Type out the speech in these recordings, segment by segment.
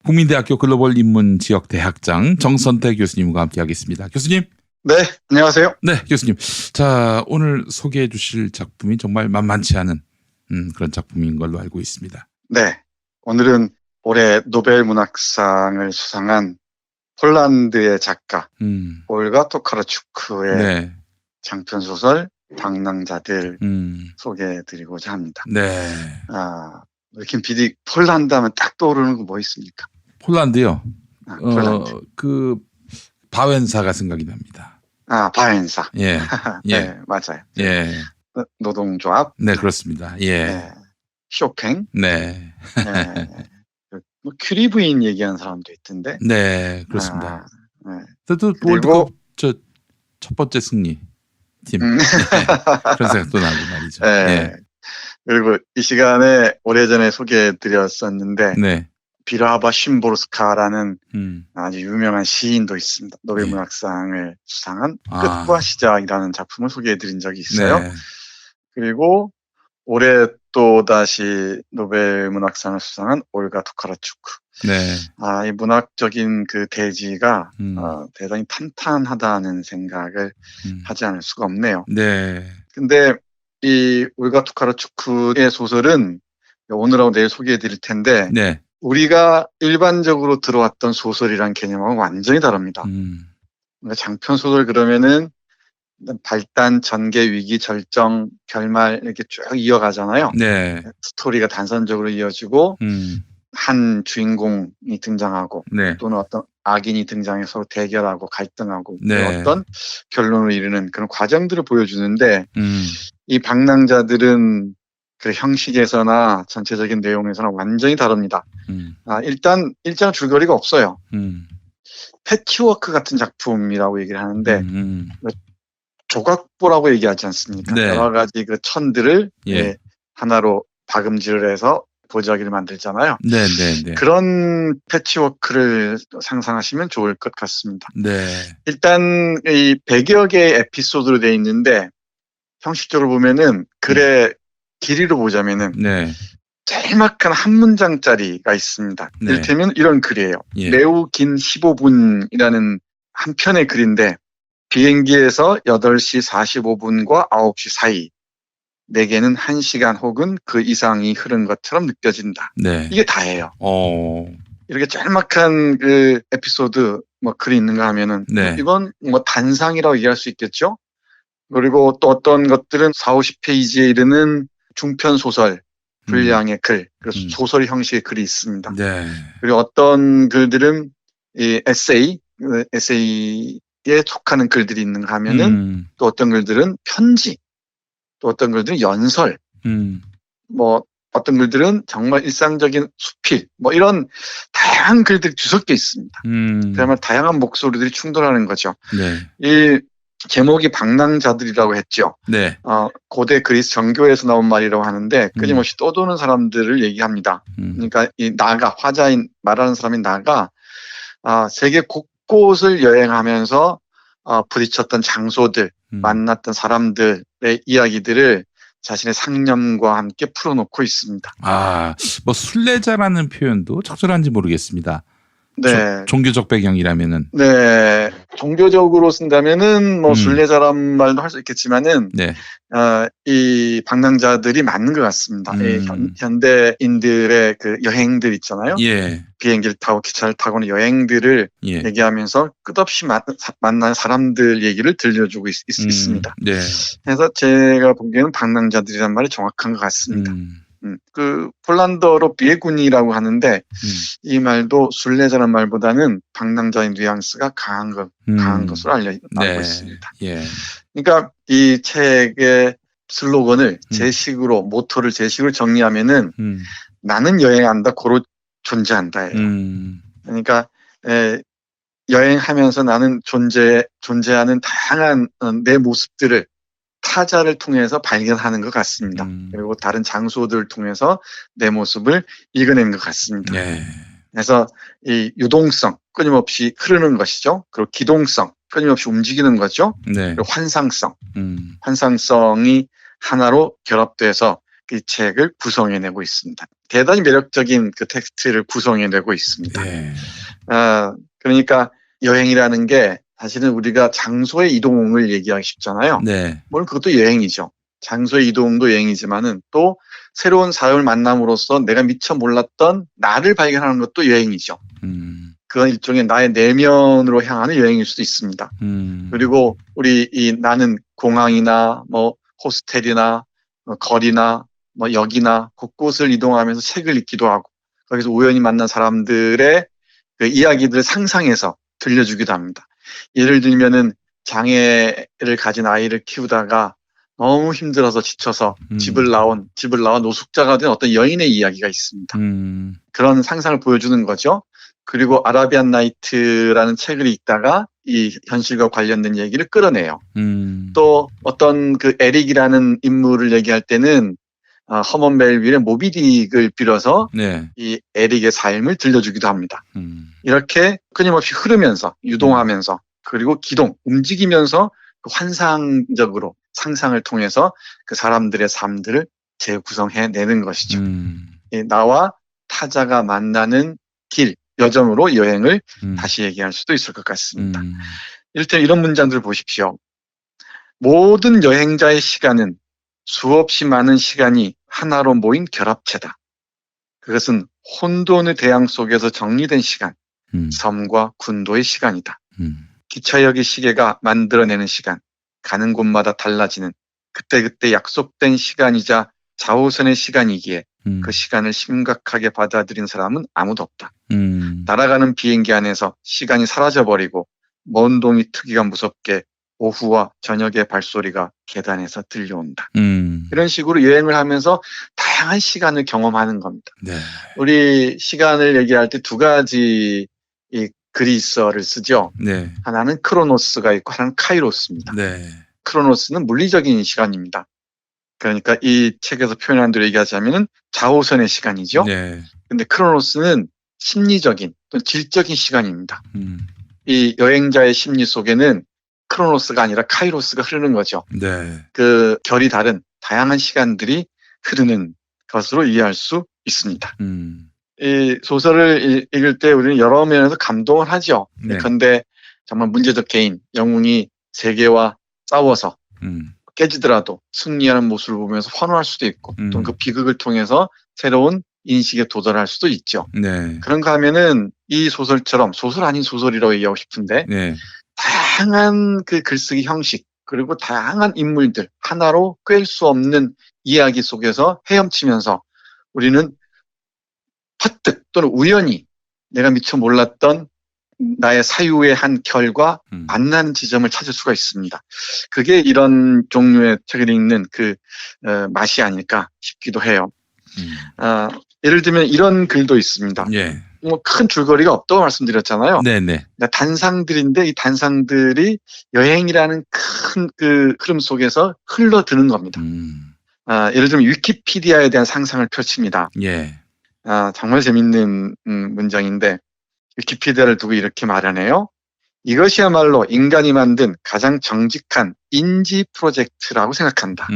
국민대학교 글로벌 인문 지역 대학장 정선태 교수님과 함께하겠습니다. 교수님. 네, 안녕하세요. 네, 교수님. 자, 오늘 소개해 주실 작품이 정말 만만치 않은 그런 작품인 걸로 알고 있습니다. 네, 오늘은 올해 노벨 문학상을 수상한 폴란드의 작가 올가 토카르추크의 네. 장편 소설 방랑자들 소개해드리고자 합니다. 네. 김 PD 폴란드 하면 딱 떠오르는 거 뭐 있습니까? 폴란드요. 폴란드. 그 바웬사가 생각이 납니다. 바웬사. 예. 예. 네, 맞아요. 예. 노동조합. 네, 그렇습니다. 예. 네. 쇼팽. 네. 네. 뭐 큐리 부인 얘기하는 사람도 있던데. 네, 그렇습니다. 네. 또 월드컵 첫 번째 승리 팀. 네. 그런 생각도 나고 말이죠. 네. 네. 그리고 이 시간에 오래전에 소개해드렸었는데 네. 비라바 심보르스카라는 아주 유명한 시인도 있습니다. 노벨 네. 문학상을 수상한 끝과 시작이라는 작품을 소개해드린 적이 있어요. 네. 그리고 올해 또 다시 노벨 문학상을 수상한 올가 토카르추크. 네. 이 문학적인 그 대지가 대단히 탄탄하다는 생각을 하지 않을 수가 없네요. 네. 근데 이 올가 토카르추크의 소설은 오늘하고 내일 소개해드릴 텐데 네. 우리가 일반적으로 들어왔던 소설이란 개념하고 완전히 다릅니다. 그러니까 장편 소설 그러면은 발단, 전개, 위기, 절정, 결말 이렇게 쭉 이어가잖아요. 네. 스토리가 단선적으로 이어지고 한 주인공이 등장하고 네. 또는 어떤 악인이 등장해서 서로 대결하고 갈등하고 네. 어떤 결론을 이루는 그런 과정들을 보여주는데 이 방랑자들은 그 형식에서나 전체적인 내용에서나 완전히 다릅니다. 일단 줄거리가 없어요. 패치워크 같은 작품이라고 얘기를 하는데 조각보라고 얘기하지 않습니까? 네. 여러 가지 그 천들을 하나로 박음질을 해서 보자기를 만들잖아요. 네. 그런 패치워크를 상상하시면 좋을 것 같습니다. 네. 일단 이 100여 개의 에피소드로 되어 있는데 형식적으로 보면은 글의 길이로 보자면은 짤막한 한 문장짜리가 있습니다. 네. 이를테면 이런 글이에요. 매우 긴 15분이라는 한 편의 글인데 비행기에서 8시 45분과 9시 사이 내게는 1시간 혹은 그 이상이 흐른 것처럼 느껴진다. 네. 이게 다예요. 이렇게 짤막한 그 에피소드 뭐 글이 있는가 하면은 이건 뭐 단상이라고 얘기할 수 있겠죠. 그리고 또 어떤 것들은 40~50페이지에 이르는 중편 소설 분량의 글, 그래서 소설 형식의 글이 있습니다. 네. 그리고 어떤 글들은 이 에세이에 속하는 글들이 있는가 하면은 또 어떤 글들은 편지, 또 어떤 글들은 연설, 뭐 어떤 글들은 정말 일상적인 수필, 뭐 이런 다양한 글들이 뒤섞여 있습니다. 그러면 다양한 목소리들이 충돌하는 거죠. 네. 이 제목이 방랑자들이라고 했죠. 네. 고대 그리스 정교에서 나온 말이라고 하는데 끊임없이 떠도는 사람들을 얘기합니다. 그러니까 이 나가, 화자인 말하는 사람이 나가 세계 곳곳을 여행하면서 부딪혔던 장소들, 만났던 사람들의 이야기들을 자신의 상념과 함께 풀어놓고 있습니다. 뭐 순례자라는 표현도 적절한지 모르겠습니다. 네. 종교적 배경이라면은. 네. 종교적으로 쓴다면은 뭐 순례자란 말도 할 수 있겠지만은 이 방랑자들이 맞는 것 같습니다. 현대인들의 그 여행들 있잖아요. 비행기를 타고 기차를 타고는 여행들을 얘기하면서 끝없이 만난 사람들 얘기를 들려주고 있습니다. 네. 그래서 제가 보기에는 방랑자들이란 말이 정확한 것 같습니다. 그 폴란드어로 비에군이라고 하는데 이 말도 순례자란 말보다는 방랑자의 뉘앙스가 강한 것으로 알고 있습니다. 그러니까 이 책의 슬로건을 제식으로 모토를 제식으로 정리하면은 나는 여행한다 고로 존재한다예요. 그러니까 여행하면서 나는 존재하는 다양한 내 모습들을 타자를 통해서 발견하는 것 같습니다. 그리고 다른 장소들을 통해서 내 모습을 읽어내는 것 같습니다. 그래서 이 유동성, 끊임없이 흐르는 것이죠. 그리고 기동성, 끊임없이 움직이는 거죠. 그리고 환상성이 하나로 결합돼서 그 책을 구성해내고 있습니다. 대단히 매력적인 그 텍스트를 구성해내고 있습니다. 네. 그러니까 여행이라는 게 사실은 우리가 장소의 이동을 얘기하기 쉽잖아요. 네. 물론 그것도 여행이죠. 장소의 이동도 여행이지만은 또 새로운 사람을 만남으로써 내가 미처 몰랐던 나를 발견하는 것도 여행이죠. 그건 일종의 나의 내면으로 향하는 여행일 수도 있습니다. 그리고 나는 공항이나 뭐 호스텔이나 거리나 뭐 역이나 곳곳을 이동하면서 책을 읽기도 하고 거기서 우연히 만난 사람들의 그 이야기들을 상상해서 들려주기도 합니다. 예를 들면은 장애를 가진 아이를 키우다가 너무 힘들어서 지쳐서 집을 나온 노숙자가 된 어떤 여인의 이야기가 있습니다. 그런 상상을 보여주는 거죠. 그리고 아라비안 나이트라는 책을 읽다가 이 현실과 관련된 얘기를 끌어내요. 또 어떤 그 에릭이라는 인물을 얘기할 때는 허먼 멜빌의 모비딕을 빌어서 네. 이 에릭의 삶을 들려주기도 합니다. 이렇게 끊임없이 흐르면서 유동하면서 그리고 움직이면서 그 환상적으로 상상을 통해서 그 사람들의 삶들을 재구성해내는 것이죠. 나와 타자가 만나는 길, 여정으로 여행을 다시 얘기할 수도 있을 것 같습니다. 이를테면 이런 문장들을 보십시오. 모든 여행자의 시간은 수없이 많은 시간이 하나로 모인 결합체다. 그것은 혼돈의 대양 속에서 정리된 시간, 섬과 군도의 시간이다. 기차역의 시계가 만들어내는 시간, 가는 곳마다 달라지는 그때그때 약속된 시간이자 자우선의 시간이기에 그 시간을 심각하게 받아들인 사람은 아무도 없다. 날아가는 비행기 안에서 시간이 사라져버리고 먼 동이 트기가 무섭게 오후와 저녁의 발소리가 계단에서 들려온다. 이런 식으로 여행을 하면서 다양한 시간을 경험하는 겁니다. 네. 우리 시간을 얘기할 때 두 가지 이 그리스어를 쓰죠. 네. 하나는 크로노스가 있고 하나는 카이로스입니다. 네. 크로노스는 물리적인 시간입니다. 그러니까 이 책에서 표현한 대로 얘기하자면 자오선의 시간이죠. 네. 근데 크로노스는 심리적인 또 질적인 시간입니다. 이 여행자의 심리 속에는 크로노스가 아니라 카이로스가 흐르는 거죠. 네. 그 결이 다른 다양한 시간들이 흐르는 것으로 이해할 수 있습니다. 이 소설을 읽을 때 우리는 여러 면에서 감동을 하죠. 네. 그런데 정말 문제적 개인, 영웅이 세계와 싸워서 깨지더라도 승리하는 모습을 보면서 환호할 수도 있고 또는 그 비극을 통해서 새로운 인식에 도달할 수도 있죠. 네. 그런가 하면은 이 소설처럼 소설 아닌 소설이라고 얘기하고 싶은데 네. 다양한 그 글쓰기 형식 그리고 다양한 인물들 하나로 꿰일 수 없는 이야기 속에서 헤엄치면서 우리는 퍼뜩 또는 우연히 내가 미처 몰랐던 나의 사유의 한 결과 만나는 지점을 찾을 수가 있습니다. 그게 이런 종류의 책을 읽는 그 맛이 아닐까 싶기도 해요. 예를 들면 이런 글도 있습니다. 예. 뭐 큰 줄거리가 없다고 말씀드렸잖아요. 네네. 단상들인데 이 단상들이 여행이라는 큰 그 흐름 속에서 흘러드는 겁니다. 예를 들면 위키피디아에 대한 상상을 펼칩니다. 예. 정말 재밌는 문장인데 위키피디아를 두고 이렇게 말하네요. 이것이야말로 인간이 만든 가장 정직한 인지 프로젝트라고 생각한다.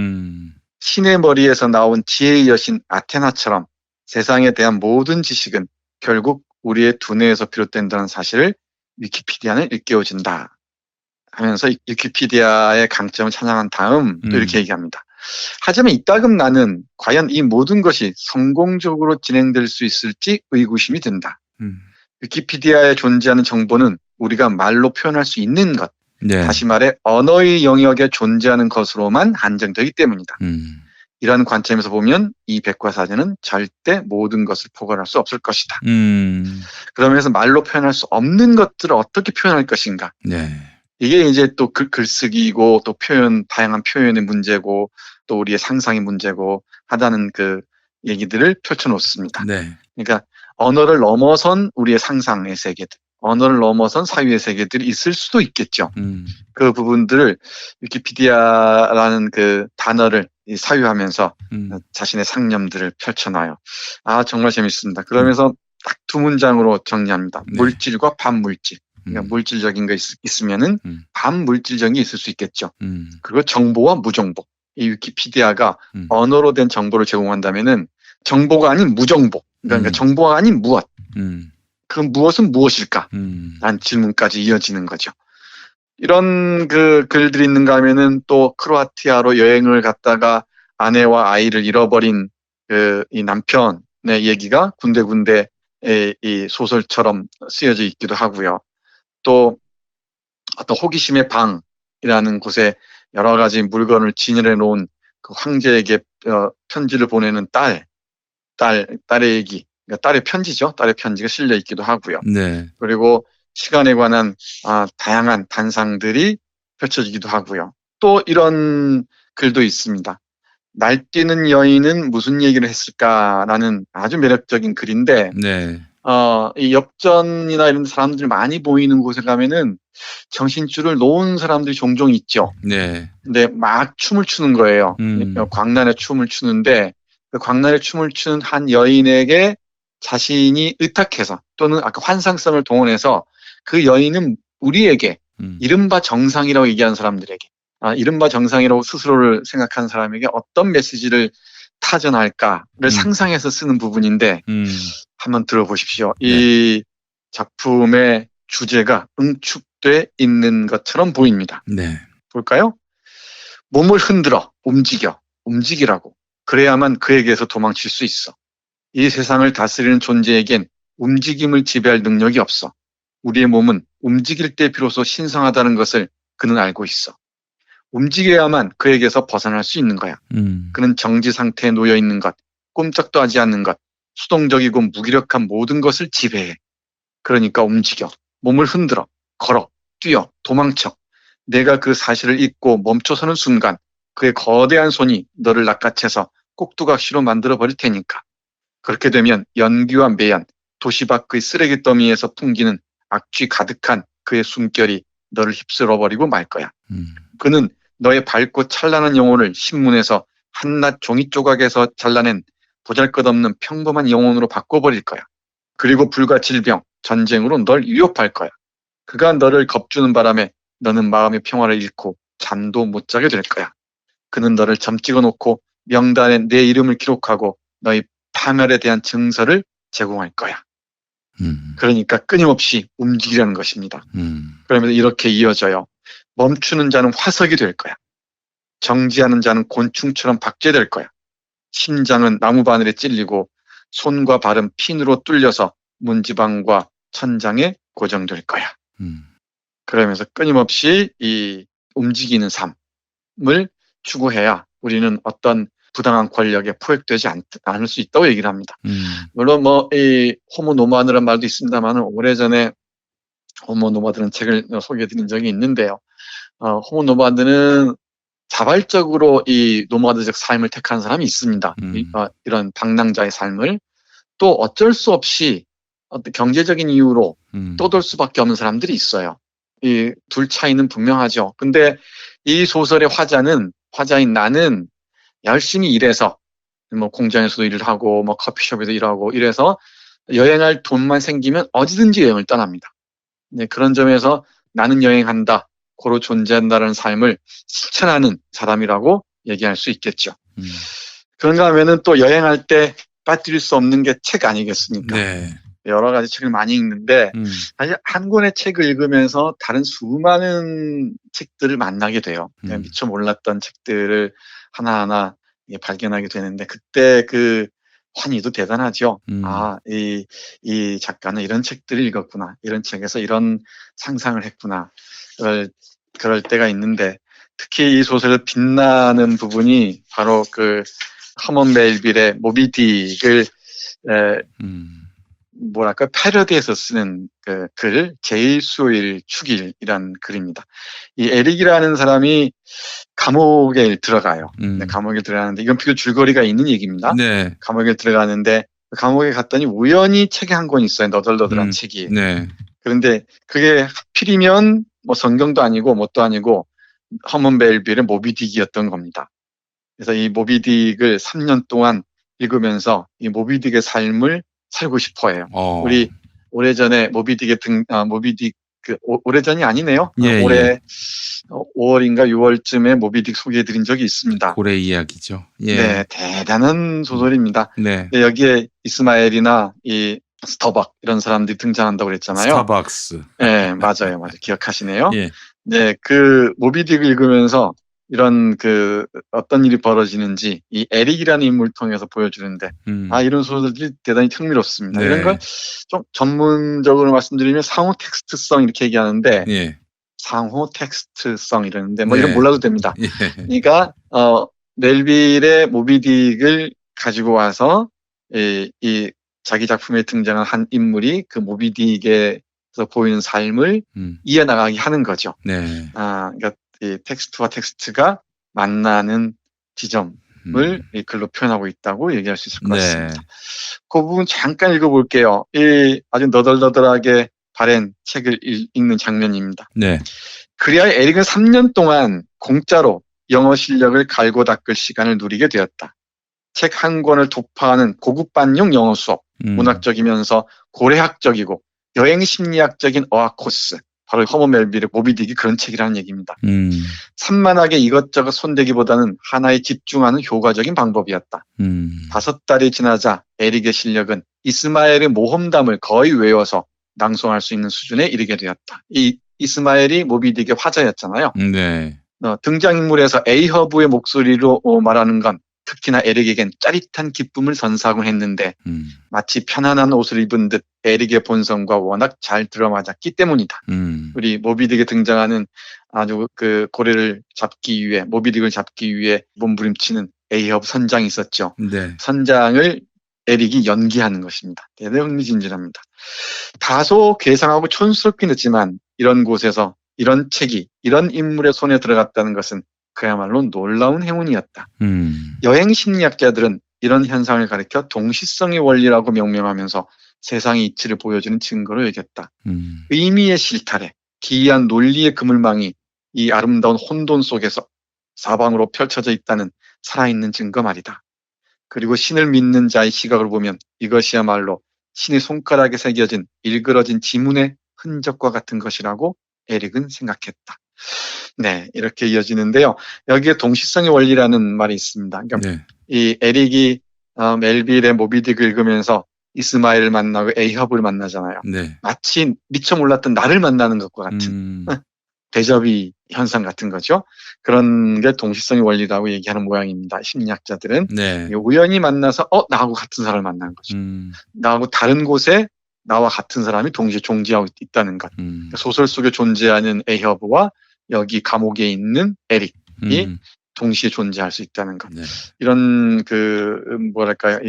신의 머리에서 나온 지혜의 여신 아테나처럼 세상에 대한 모든 지식은 결국 우리의 두뇌에서 비롯된다는 사실을 위키피디아는 일깨워준다 하면서 위키피디아의 강점을 찬양한 다음 또 이렇게 얘기합니다. 하지만 이따금 나는 과연 이 모든 것이 성공적으로 진행될 수 있을지 의구심이 든다. 위키피디아에 존재하는 정보는 우리가 말로 표현할 수 있는 것, 네. 다시 말해 언어의 영역에 존재하는 것으로만 한정되기 때문이다. 이런 관점에서 보면 이 백과사전은 절대 모든 것을 포괄할 수 없을 것이다. 그러면서 말로 표현할 수 없는 것들을 어떻게 표현할 것인가. 네. 이게 이제 또 글쓰기이고 또 다양한 표현의 문제고 또 우리의 상상의 문제고 하다는 그 얘기들을 펼쳐놓습니다. 네. 그러니까 언어를 넘어선 우리의 상상의 세계들, 언어를 넘어선 사유의 세계들이 있을 수도 있겠죠. 그 부분들을 위키피디아라는 그 단어를 사유하면서 자신의 상념들을 펼쳐놔요. 정말 재밌습니다. 그러면서 딱 두 문장으로 정리합니다. 네. 물질과 반물질. 그러니까 물질적인 거 있으면은 반물질적인 게 있을 수 있겠죠. 그리고 정보와 무정보. 이 위키피디아가 언어로 된 정보를 제공한다면은 정보가 아닌 무정보, 그러니까 정보가 아닌 무엇, 그 무엇은 무엇일까? 라는 질문까지 이어지는 거죠. 이런 그 글들이 있는가 하면은 또 크로아티아로 여행을 갔다가 아내와 아이를 잃어버린 이 남편의 얘기가 군데군데 이 소설처럼 쓰여져 있기도 하고요. 또 어떤 호기심의 방이라는 곳에 여러 가지 물건을 진열해 놓은 그 황제에게 편지를 보내는 딸의 얘기, 그러니까 딸의 편지죠. 딸의 편지가 실려 있기도 하고요. 네. 그리고 시간에 관한 다양한 단상들이 펼쳐지기도 하고요. 또 이런 글도 있습니다. 날뛰는 여인은 무슨 얘기를 했을까라는 아주 매력적인 글인데, 네. 이 역전이나 이런 사람들이 많이 보이는 곳에 가면은 정신줄을 놓은 사람들이 종종 있죠. 네. 근데 막 춤을 추는 거예요. 광란의 춤을 추는데, 그 광란의 춤을 추는 한 여인에게 자신이 의탁해서 또는 아까 환상성을 동원해서 그 여인은 우리에게 이른바 정상이라고 얘기하는 사람들에게 이른바 정상이라고 스스로를 생각하는 사람에게 어떤 메시지를 타전할까를 상상해서 쓰는 부분인데 한번 들어보십시오. 네. 이 작품의 주제가 응축돼 있는 것처럼 보입니다. 네. 볼까요? 몸을 흔들어 움직이라고. 그래야만 그에게서 도망칠 수 있어. 이 세상을 다스리는 존재에겐 움직임을 지배할 능력이 없어. 우리의 몸은 움직일 때 비로소 신성하다는 것을 그는 알고 있어. 움직여야만 그에게서 벗어날 수 있는 거야. 그는 정지 상태에 놓여 있는 것, 꼼짝도 하지 않는 것, 수동적이고 무기력한 모든 것을 지배해. 그러니까 움직여. 몸을 흔들어. 걸어. 뛰어. 도망쳐. 내가 그 사실을 잊고 멈춰서는 순간 그의 거대한 손이 너를 낚아채서 꼭두각시로 만들어버릴 테니까. 그렇게 되면 연기와 매연, 도시 밖의 쓰레기 더미에서 풍기는 악취 가득한 그의 숨결이 너를 휩쓸어버리고 말 거야. 그는 너의 밝고 찬란한 영혼을 신문에서 한낱 종이 조각에서 잘라낸 보잘것없는 평범한 영혼으로 바꿔버릴 거야. 그리고 불과 질병, 전쟁으로 널 위협할 거야. 그가 너를 겁주는 바람에 너는 마음의 평화를 잃고 잠도 못 자게 될 거야. 그는 너를 점 찍어놓고 명단에 내 이름을 기록하고 너의 파멸에 대한 증서를 제공할 거야. 그러니까 끊임없이 움직이라는 것입니다. 그러면서 이렇게 이어져요. 멈추는 자는 화석이 될 거야. 정지하는 자는 곤충처럼 박제될 거야. 심장은 나무 바늘에 찔리고 손과 발은 핀으로 뚫려서 문지방과 천장에 고정될 거야. 그러면서 끊임없이 이 움직이는 삶을 추구해야 우리는 어떤 부당한 권력에 포획되지 않을 수 있다고 얘기를 합니다. 물론 이 호모 노마드라는 말도 있습니다만 오래전에 호모 노마드라는 책을 소개해드린 적이 있는데요. 호모 노마드는 자발적으로 이 노마드적 삶을 택한 사람이 있습니다. 이런 방랑자의 삶을 또 어쩔 수 없이 어떤 경제적인 이유로 떠돌 수밖에 없는 사람들이 있어요. 이 둘 차이는 분명하죠. 근데 이 소설의 화자인 나는 열심히 일해서 뭐 공장에서도 일을 하고 뭐 커피숍에서 일하고 이래서 여행할 돈만 생기면 어디든지 여행을 떠납니다. 네, 그런 점에서 나는 여행한다, 고로 존재한다는 삶을 실천하는 사람이라고 얘기할 수 있겠죠. 그런가 하면은 또 여행할 때 빠뜨릴 수 없는 게 책 아니겠습니까? 네. 여러 가지 책을 많이 읽는데 사실 한 권의 책을 읽으면서 다른 수많은 책들을 만나게 돼요. 미처 몰랐던 책들을 하나하나 발견하게 되는데 그때 그 환희도 대단하죠. 이 작가는 이런 책들을 읽었구나. 이런 책에서 이런 상상을 했구나. 그럴 때가 있는데 특히 이 소설의 빛나는 부분이 바로 그 허먼 멜빌의 모비딕을 뭐랄까 패러디해서 쓰는 그 글 제일수일 축일이란 글입니다. 이 에릭이라는 사람이 감옥에 들어가요. 네, 감옥에 들어가는데 이건 비교 줄거리가 있는 얘기입니다. 네. 감옥에 들어가는데 감옥에 갔더니 우연히 책이 한 권 있어요. 너덜너덜한 책이. 네. 그런데 그게 하필이면 뭐 성경도 아니고 뭣도 아니고 허먼 멜빌의 모비딕이었던 겁니다. 그래서 이 모비딕을 3년 동안 읽으면서 이 모비딕의 삶을 살고 싶어해요. 우리 오래전에 모비딕의 오래전이 아니네요. 예, 올해 예. 5월인가 6월쯤에 모비딕 소개해드린 적이 있습니다. 고래 이야기죠. 예. 네, 대단한 소설입니다. 네. 네, 여기에 이스마엘이나 이 스터벅 이런 사람들이 등장한다고 그랬잖아요. 스타벅스. 네, 맞아요. 기억하시네요. 예. 네, 그 모비딕을 읽으면서 이런 어떤 일이 벌어지는지 이 에릭이라는 인물을 통해서 보여주는데 이런 소설들이 대단히 흥미롭습니다. 네. 이런 걸 좀 전문적으로 말씀드리면 상호 텍스트성 이렇게 얘기하는데 예. 상호 텍스트성 이러는데 네. 이런 몰라도 됩니다. 예. 그러니까 멜빌의 모비딕을 가지고 와서 이 자기 작품에 등장한 한 인물이 그 모비딕에서 보이는 삶을 이어나가게 하는 거죠. 네. 그러니까 이 텍스트와 텍스트가 만나는 지점을 이 글로 표현하고 있다고 얘기할 수 있을 것 같습니다. 그 부분 잠깐 읽어볼게요. 이 아주 너덜너덜하게 바랜 책을 읽는 장면입니다. 네. 그리하여 에릭은 3년 동안 공짜로 영어 실력을 갈고 닦을 시간을 누리게 되었다. 책 한 권을 독파하는 고급반용 영어 수업, 문학적이면서 고래학적이고 여행 심리학적인 어학 코스, 바로 허머 멜빌의 모비딕이 그런 책이라는 얘기입니다. 산만하게 이것저것 손대기보다는 하나에 집중하는 효과적인 방법이었다. 5달이 지나자 에릭의 실력은 이스마엘의 모험담을 거의 외워서 낭송할 수 있는 수준에 이르게 되었다. 이 이스마엘이 모비딕의 화자였잖아요. 네. 등장인물에서 에이허브의 목소리로 말하는 건 특히나 에릭에겐 짜릿한 기쁨을 선사하곤 했는데 마치 편안한 옷을 입은 듯 에릭의 본성과 워낙 잘 들어맞았기 때문이다. 우리 모비딕에 등장하는 아주 고래를 잡기 위해 모비딕을 잡기 위해 몸부림치는 에이허브 선장이 있었죠. 네. 선장을 에릭이 연기하는 것입니다. 대단히 흥미진진합니다. 다소 괴상하고 촌스럽긴 했지만 이런 곳에서 이런 책이 이런 인물의 손에 들어갔다는 것은 그야말로 놀라운 행운이었다. 여행 심리학자들은 이런 현상을 가리켜 동시성의 원리라고 명명하면서 세상의 이치를 보여주는 증거로 여겼다. 의미의 실타래, 기이한 논리의 그물망이 이 아름다운 혼돈 속에서 사방으로 펼쳐져 있다는 살아있는 증거 말이다. 그리고 신을 믿는 자의 시각을 보면 이것이야말로 신의 손가락에 새겨진 일그러진 지문의 흔적과 같은 것이라고 에릭은 생각했다. 네, 이렇게 이어지는데요. 여기에 동시성의 원리라는 말이 있습니다. 그러니까 네. 이 에릭이 멜빌의 모비딕을 읽으면서 이스마엘을 만나고 에이허브를 만나잖아요. 네. 마치 미처 몰랐던 나를 만나는 것과 같은 데저비 현상 같은 거죠. 그런 게 동시성의 원리라고 얘기하는 모양입니다. 심리학자들은. 네. 우연히 만나서 나하고 같은 사람을 만난 거죠. 나하고 다른 곳에 나와 같은 사람이 동시에 존재하고 있다는 것. 소설 속에 존재하는 에이허브와 여기 감옥에 있는 에릭이 동시에 존재할 수 있다는 것. 네. 이런 뭐랄까요,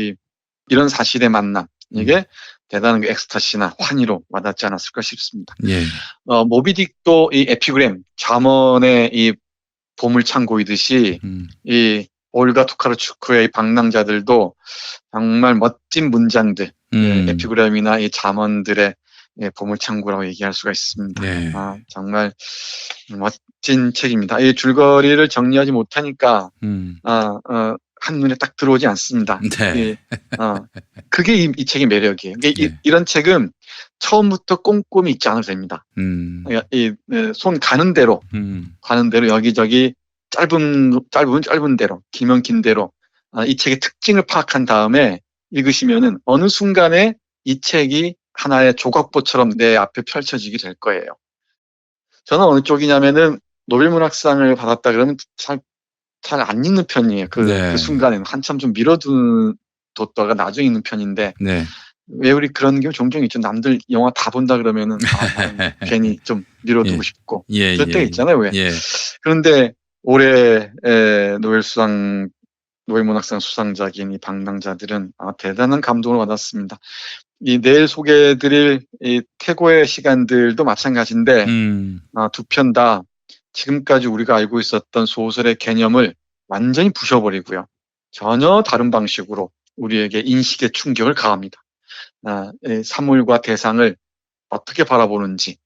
이런 사실의 만남, 이게 대단한 엑스타시나 환희로 와닿지 않았을까 싶습니다. 예. 모비딕도 이 에피그램, 잠언의 이 보물창고이듯이 이 올가 투카르추크의 이 방랑자들도 정말 멋진 문장들, 에피그램이나 이 잠언들의 보물창고라고 얘기할 수가 있습니다. 네. 정말 멋진 책입니다. 이 줄거리를 정리하지 못하니까 한눈에 딱 들어오지 않습니다. 네. 그게 이 책의 매력이에요. 이런 책은 처음부터 꼼꼼히 읽지 않아도 됩니다. 손 가는 대로 여기저기 짧으면 짧은 대로, 길면 긴 대로 이 책의 특징을 파악한 다음에 읽으시면은 어느 순간에 이 책이 하나의 조각보처럼 내 앞에 펼쳐지게 될 거예요. 저는 어느 쪽이냐면은 노벨문학상을 받았다 그러면 잘 안 읽는 편이에요. 그 순간에는 한참 좀 미뤄뒀다가 나중에 읽는 편인데 네. 왜 우리 그런 게 종종 있죠. 남들 영화 다 본다 그러면은 괜히 좀 미뤄두고 싶고 그럴 때가 있잖아요. 왜? 그런데 올해 노벨문학상 수상작인 이 방랑자들은 대단한 감동을 받았습니다. 이 내일 소개해드릴 이 태고의 시간들도 마찬가지인데 두 편 다 지금까지 우리가 알고 있었던 소설의 개념을 완전히 부셔버리고요. 전혀 다른 방식으로 우리에게 인식의 충격을 가합니다. 사물과 대상을 어떻게 바라보는지,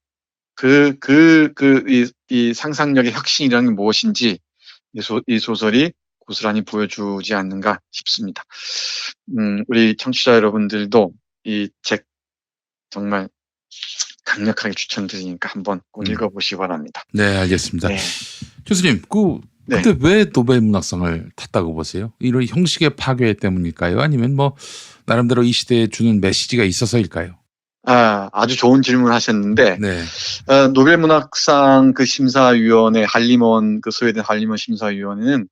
이 상상력의 혁신이라는 게 무엇인지 이 소설이 고스란히 보여주지 않는가 싶습니다. 우리 청취자 여러분들도 이 책 정말 강력하게 추천드리니까 한번 꼭 읽어보시기 바랍니다. 네, 알겠습니다. 네. 교수님, 그때 왜 노벨 문학상을 탔다고 보세요? 이런 형식의 파괴 때문일까요? 아니면 뭐 나름대로 이 시대에 주는 메시지가 있어서일까요? 아주 좋은 질문 하셨는데, 노벨 문학상 그 심사위원회, 그 스웨덴 할리먼 심사위원회는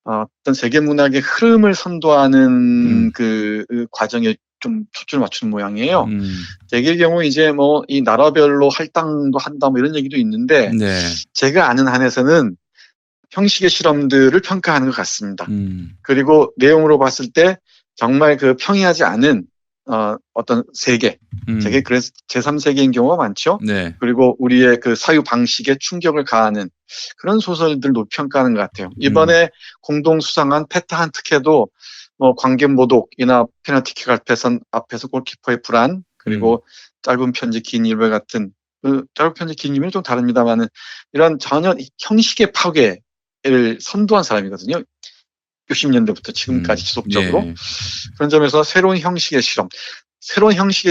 어떤 세계 문학의 흐름을 선도하는 그 과정에 좀 초점을 맞추는 모양이에요. 대개의 경우 이제 뭐 이 나라별로 할당도 한다 뭐 이런 얘기도 있는데, 제가 아는 한에서는 형식의 실험들을 평가하는 것 같습니다. 그리고 내용으로 봤을 때 정말 그 평이하지 않은 어떤 세계, 그래서 제3세계인 경우가 많죠. 그리고 우리의 그 사유 방식에 충격을 가하는 그런 소설들 높이 평가하는 것 같아요. 이번에 공동 수상한 페타 한트케도 뭐 관객모독이나 페널티킥 앞에서 골키퍼의 불안, 그리고 짧은 편지 긴 일별 같은 짧은 편지 긴 일별은 좀 다릅니다만은 이런 전혀 형식의 파괴를 선도한 사람이거든요. 60년대부터 지금까지 지속적으로. 그런 점에서 새로운 형식의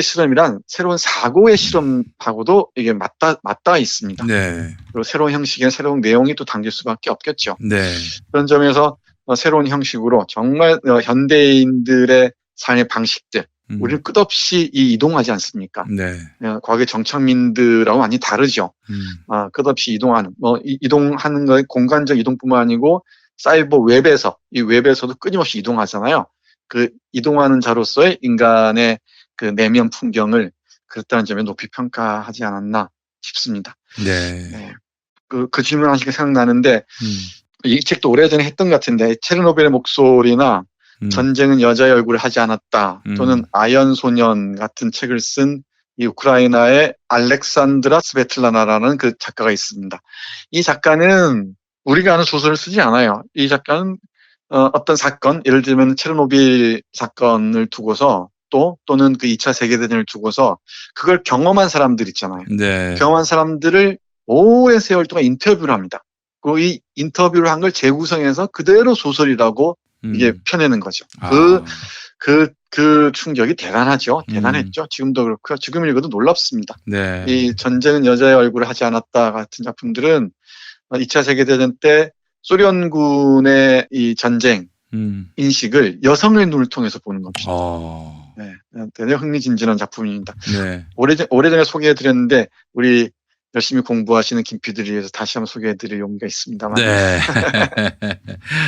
실험이란 새로운 사고의 실험하고도 이게 맞닿아 있습니다. 그리고 새로운 형식에 새로운 내용이 또 담길 수밖에 없겠죠. 그런 점에서 새로운 형식으로 정말 현대인들의 삶의 방식들, 우리는 끝없이 이동하지 않습니까? 과거의 정착민들하고 많이 다르죠. 끝없이 이동하는, 이동하는 거 공간적 이동뿐만 아니고 사이버 웹에서도 끊임없이 이동하잖아요. 그 이동하는 자로서의 인간의 그 내면 풍경을 그렇다는 점에 높이 평가하지 않았나 싶습니다. 그 질문 하시니까 생각나는데, 이 책도 오래전에 했던 것 같은데, 체르노빌의 목소리나 전쟁은 여자의 얼굴을 하지 않았다, 또는 아연 소년 같은 책을 쓴 이 우크라이나의 알렉산드라 스베틀라나라는 그 작가가 있습니다. 이 작가는 우리가 아는 소설을 쓰지 않아요. 이 작가는 어떤 사건, 예를 들면 체르노빌 사건을 두고서 또는 그 2차 세계대전을 두고서 그걸 경험한 사람들 있잖아요. 경험한 사람들을 오랜 세월 동안 인터뷰를 합니다. 그리고 이 인터뷰를 한 걸 재구성해서 그대로 소설이라고 이게 펴내는 거죠. 그 충격이 대단하죠. 대단했죠. 지금도 그렇고요. 지금 읽어도 놀랍습니다. 이 전쟁은 여자의 얼굴을 하지 않았다 같은 작품들은 2차 세계대전 때 소련군의 이 전쟁 인식을 여성의 눈을 통해서 보는 겁니다. 대단히 흥미진진한 작품입니다. 오래전에 소개해드렸는데 우리 열심히 공부하시는 김 PD를 위해서 다시 한번 소개해드릴 용기가 있습니다만.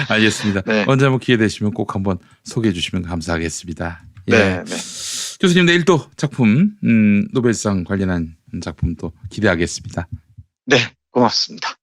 알겠습니다. 언제 한번 기회 되시면 꼭 한번 소개해 주시면 감사하겠습니다. 교수님, 내일 또 작품 노벨상 관련한 작품 또 기대하겠습니다. 네, 고맙습니다.